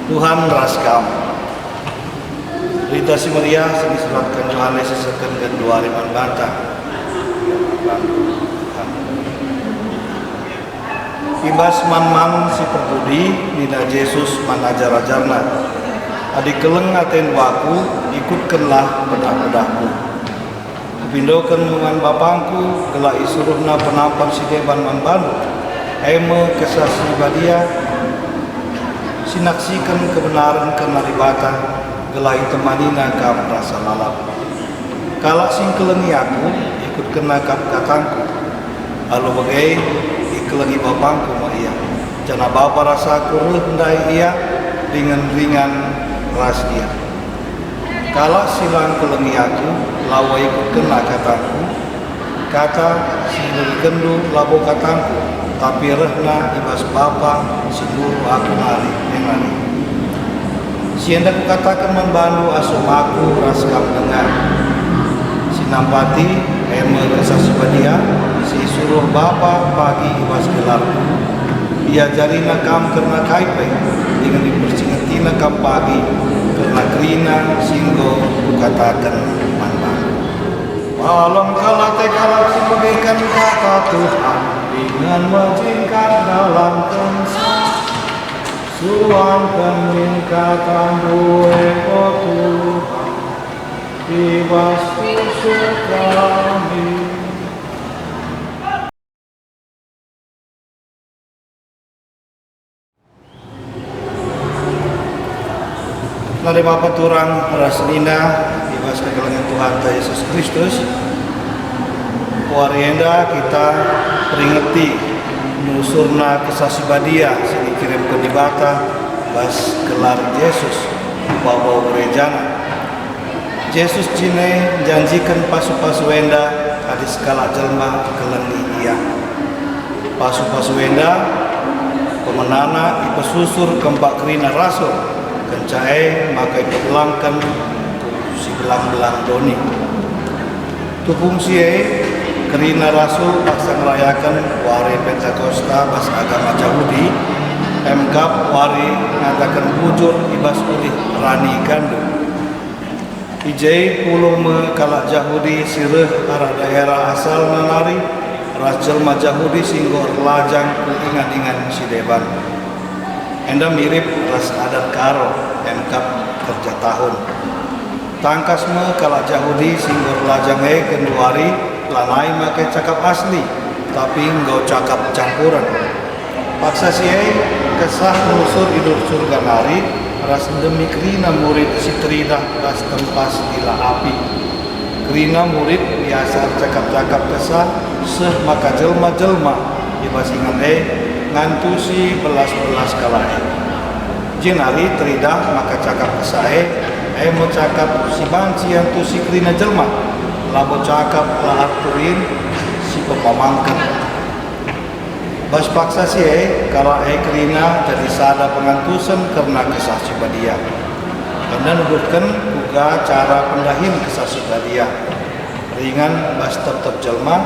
Tuhan raskam. Berita si Maria sing disuratkan Yohanes sesakan kedua riman bantah. Ibas man si perbudi nina Yesus man ajar-ajarna. Adik keleng aten waku ikutkanlah bedah-bedahku. Kupindokan dengan bapangku gelak isuruhna penampak si deban man bandu. Eme kesah si badia sinaksikan kebenaran kenaribatan gelai temanina kam rasa lalap. Kalak sing kelengi aku ikut kena kakangku. Lalu bagai ikelengi bapangku ma iya. Jana bapa rasa kuruh ndai iya ringan-ringan ras iya. Kalak silang kelengi aku lawa ikut kena katangku. Kata sinuri kendu labo katangku. Tapi rehna ibas bapa sinuru aku nari menari. Sienda ku katakan membantu asum aku raskam dengar. Sinampati eme kesasi badia si suruh bapa pagi ibas gelar. Ia jarina kam karena kaipe dengan dipersingatina kam pagi karena kerina singgo ku katakan manban. Malam kala tekala sebagaikan kata Tuhan dengan majinkan dalam kensa. Suangkan ingkatan duwe o Tuhan ibas kusuk kami. Nari Bapa turang raslina ibas kegelangan Tuhan Yesus Kristus. Warienda kita peringati nusurna kesasi badia sini kirim ke dibata bas gelar Yesus bawa gerejana. Yesus cine janjikan pasu-pasu wenda hadis kala jelma kelengi iya. Pasu-pasu wenda pemenana ipesusur kempak kerina rasul kencae makai pelangkan si belang-belang doni. Tupung siye kerina rasul paksa merayakan wari Pentakosta bas agama Yahudi. Emkap wari ngatakan bujur ibas ulih rani gandu. Ijai puluh kalak Yahudi sireh arah daerah asal nanari ras jelma Yahudi singgor lajang ingat-ingat si deban. Enda mirip ras adat karo emkap kerja tahun. Tangkas kalak Yahudi singgor lajang kenduari lanai make cakap asli tapi enggak cakap campuran. Paksa siai kesah nusur hidup surga nari ras demi kerina murid si terida ras tempas ila api. Kerina murid biasa cakap-cakap kesah seh maka jelma-jelma dibasingan ngantusi belas-belas kalai. Jenari terida maka cakap kesae mau cakap si banci yang tu si kerina jelma. Labo cakap lah aturin si pepamangkan. Bas paksa si kalau kerina jadi sada pengantusan karena kisah si badia. Karena nubutkan juga cara pendahin kisah si badia. Ringan bas tetap jelma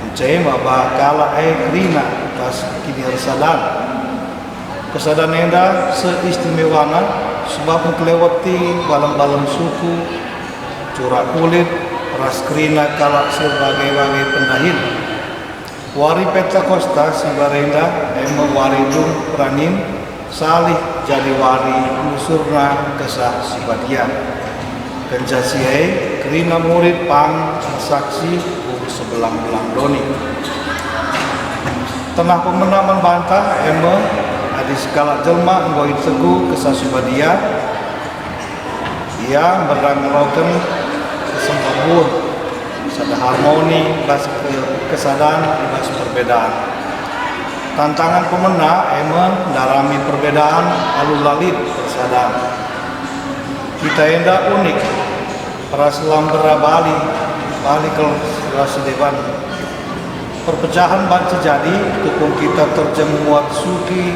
mencai bahwa kala kerina bas kini resadan. Kesadan enda seistimewana sebab kelewati balam-balam suku curak kulit ras kerina kalak sebagai pendahin. Wari Pentakosta si barenda wari dung pranin salih jadi wari nusurna kesah si badia. Kenjasiai kerina murid pang saksi sebelang-belang doni. Tengah pemenaman bantah hadis kalak jelma ngoi teguh kesah si badia. Ia berangloken kesempurnaan sada harmoni bas kesadaan bas perbedaan. Tantangan pemena darami perbedaan lalu lalit persadaan. Kita enda unik para selambera Bali kelas dewan. Perpecahan ban terjadi tukung kita terjemuat suki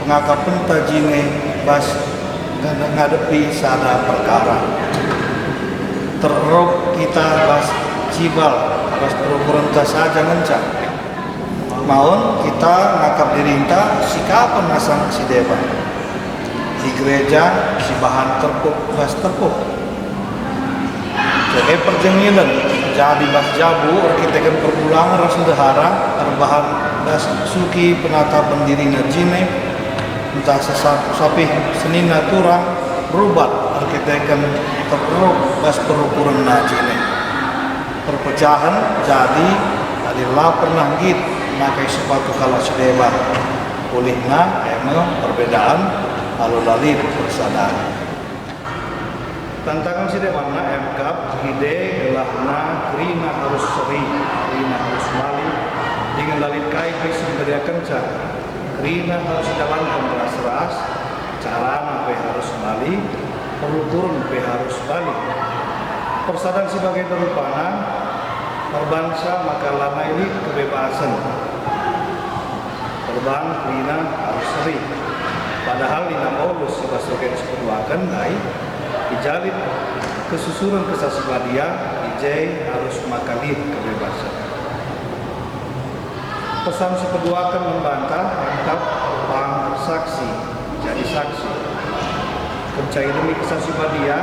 pengakapan tajine bas ngadepi sada perkara. Teruk kita bas cibal bas berukuran saja ngencang. Maun kita ngakap dirinta sikapan nasang si dewa. di gereja si bahan terpuk bas terpuk. Jadi perjengilan jadi bas jabu arkitekan perpulangan ras dehara arbahan das suki penata pendiri najine entah sesapu sapi seni natura berubah arkitekan terperuk bas perukuran najine perpecahan jadi adalah pernah git pakai sepatu kalah sedeban pulihna emang perbedaan lalu lalit persadaran tantangan sedebanna emkap ide gelahna krina harus seri krina harus balik dengan lalit kai bisa beria kenca krina harus jalankan ras-ras cara sampai harus balik perlu turun sampai harus balik persadaran sebagai terupana berbangsa maka lama ini kebebasan terbang krina harus seri padahal lina Paulus sebagai seperluakan naik dijalin kesusuran kesaksian ijai harus makalit kebebasan pesan seperluakan membantah mantap pang saksi jadi saksi kencai demi kesaksian dia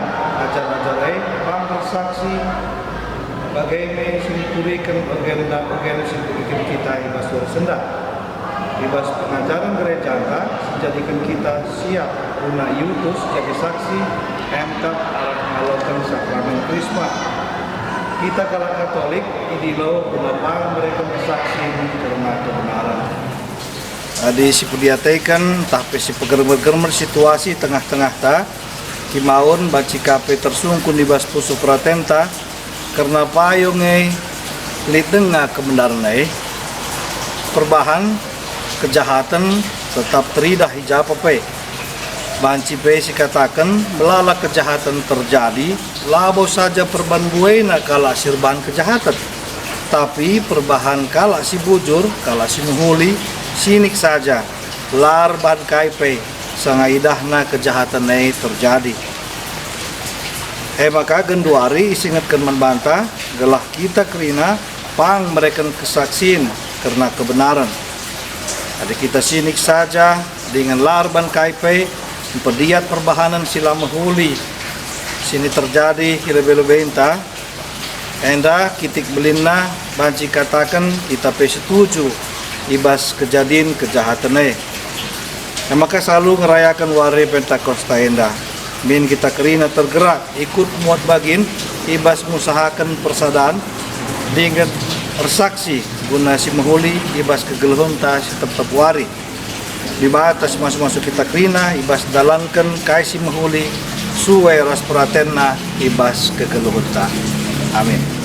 ajar-ajarai pang saksi bagaimana simpurikan bagian simpurikan kita ibas sendak ibas pengajaran gereja menjadikan kita siap guna yutus jadi saksi emkap alat melakukan sakramen krisma kita kalau Katolik idilau berlapang mereka bersaksi karena kebenaran adi si pudiataikan tapi si peger-peger situasi tengah-tengah ta kimaun baci kape tersungkun di bas pusu pratenta karena payungnya lidengah kebenaran perbahan kejahatan tetap teridah hijab apa banci pe si katakan belala kejahatan terjadi labo saja perban buena kala sirban kejahatan tapi perbahan kala si bujur kala si muhuli sinik saja lar ban kaipe sangaidahna kejahatan terjadi maka genduari isingatkan membantah gelah kita kerina pang mereka kesaksin karena kebenaran ada kita sinik saja dengan larban kaipe pediat perbahanan sila mahuli sini terjadi lebih-lebih entah enda kitik belinna banci katakan kita pe setuju ibas kejadian kejahatan maka selalu ngerayakan wari Pentakosta enda min kita kerina tergerak ikut muat bagin ibas mengusahakan persadaan dengan bersaksi guna si mahuli ibas kegeluhun ta si tetap wari di batas masuk-masuk kita kerina ibas dalankan kai si mahuli suwe ras pratenna ibas kegeluhun ta amin.